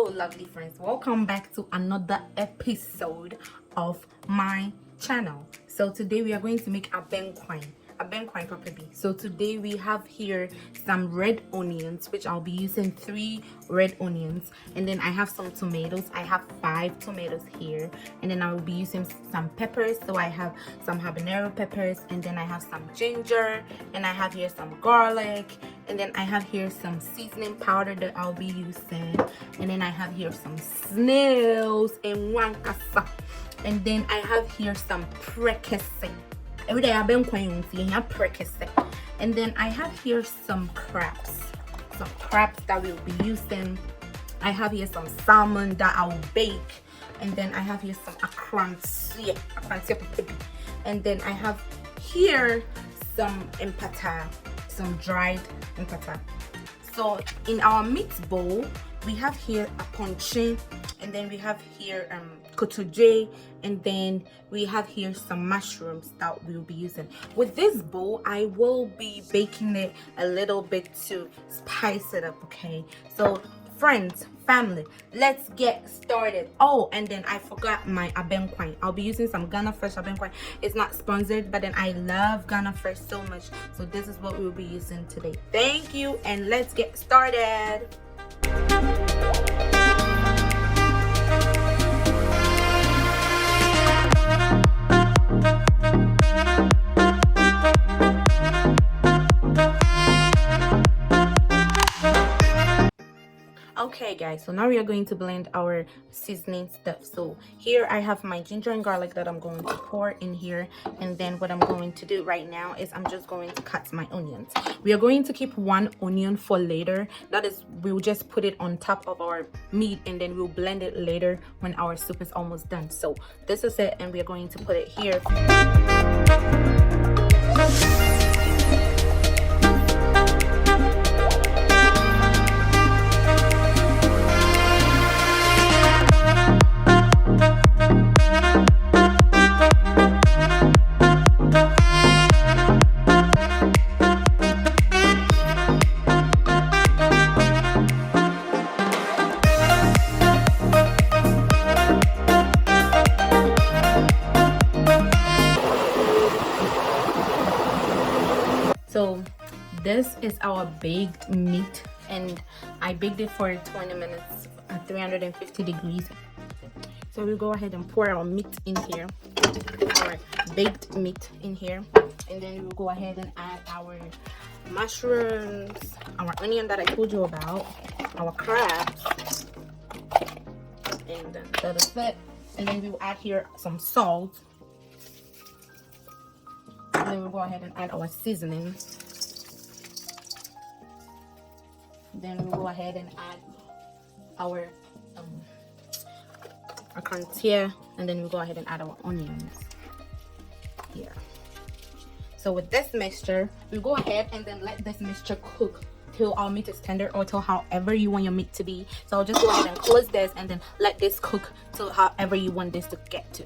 lovely friends, welcome back to another episode of my channel. So today we are going to make Abenkwan properly. So today we have here some red onions, which I'll be using 3 red onions, and then I have some tomatoes. I have 5 tomatoes here, and then I will be using some peppers. So I have some habanero peppers, and then I have some ginger, and I have here some garlic, and then I have here some seasoning powder that I'll be using, and then I have here some snails and wankasa, and then I have here some prekese. Every day Abenkwan Prekese, and then I have here some crabs that we'll be using. I have here some salmon that I will bake, and then I have here some akransia, and then I have here some Mpataa, some dried Mpataa. So in our meat bowl, we have here a ponche, and then we have here kotoje, and then we have here some mushrooms that we'll be using. With this bowl, I will be baking it a little bit to spice it up, okay? So friends, family, let's get started. Oh, and then I forgot my Abenkwan. I'll be using some GhanaFoods Abenkwan. It's not sponsored, but then I love GhanaFoods so much, so this is what we'll be using today. Thank you, and let's get started. Okay guys, so now we are going to blend our seasoning stuff. So here I have my ginger and garlic that I'm going to pour in here, and then what I'm going to do right now is I'm just going to cut my onions. We are going to keep 1 onion for later. That is, we'll just put it on top of our meat, and then we'll blend it later when our soup is almost done. So this is it, and we are going to put it here. So this is our baked meat, and I baked it for 20 minutes at 350 degrees. So we'll go ahead and pour our meat in here, our baked meat in here, and then we'll go ahead and add our mushrooms, our onion that I told you about, our crabs, and then that is it. And then we'll add here some salt. And then we'll go ahead and add our seasoning. Then we'll go ahead and add our contia, and then we'll go ahead and add our onions here. So with this mixture, we'll go ahead and then let this mixture cook till our meat is tender, or till however you want your meat to be. So I'll just go ahead and close this and then let this cook till however you want this to get to.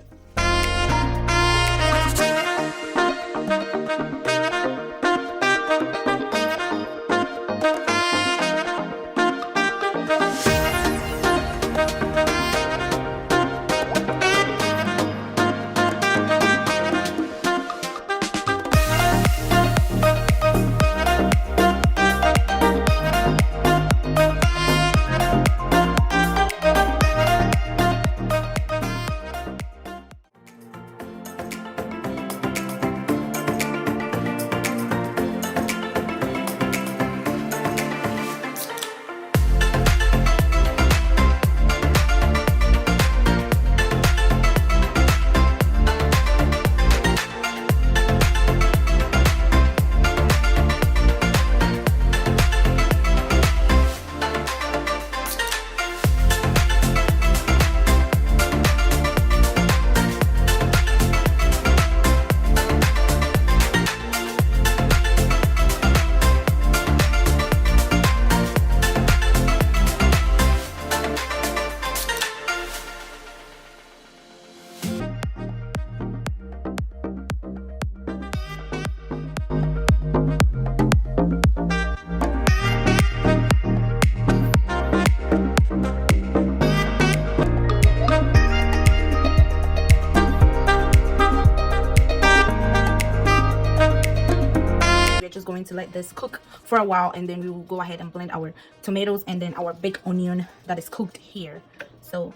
just going to let this cook for a while, and then we will go ahead and blend our tomatoes and then our big onion that is cooked here. So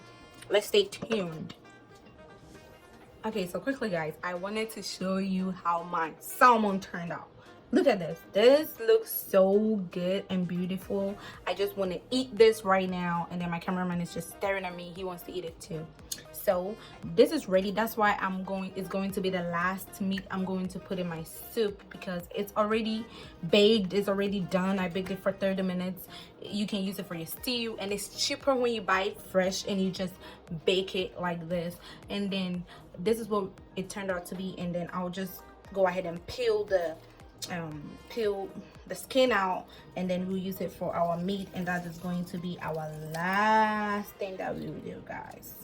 let's stay tuned. Okay, so quickly guys, I wanted to show you how my salmon turned out. Look at this. This looks so good and beautiful. I just want to eat this right now, and then my cameraman is just staring at me. He wants to eat it too. So this is ready. That's why it's going to be the last meat I'm going to put in my soup, because it's already baked, it's already done. I baked it for 30 minutes. You can use it for your stew, and it's cheaper when you buy it fresh and you just bake it like this. And then this is what it turned out to be, and then I'll just go ahead and peel the skin out, and then we'll use it for our meat, and that is going to be our last thing that we will do, guys.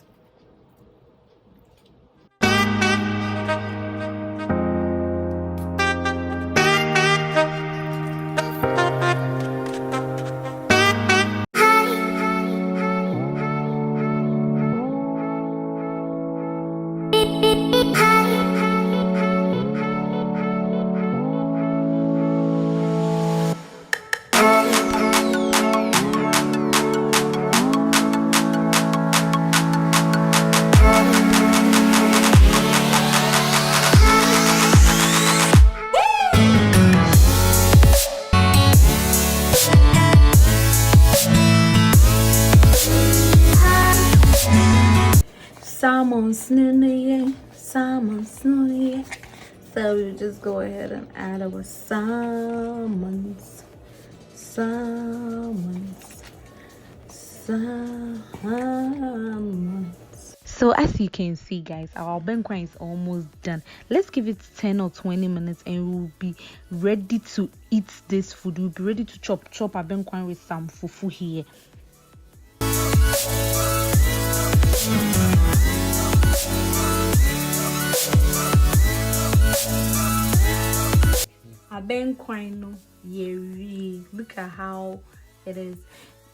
Salmon snooty, salmon snooty. So we just go ahead and add our salmons. So as you can see guys, our Abenkwan is almost done. Let's give it 10 or 20 minutes and we'll be ready to eat this food. We'll be ready to chop Abenkwan with some fufu here. Abenkwan, yeah, look at how it is.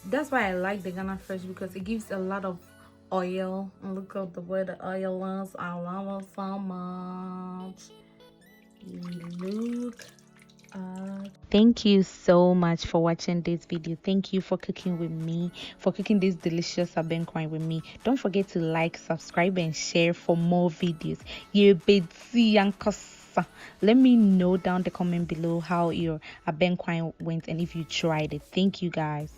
That's why I like the Ghana Fresh, because it gives a lot of oil. And look at the way the oil is. I love it so much. Look. Thank you so much for watching this video. Thank you for cooking with me, for cooking this delicious Abenkwan with me. Don't forget to like, subscribe and share for more videos. Let me know down the comment below how your Abenkwan went and if you tried it. Thank you guys.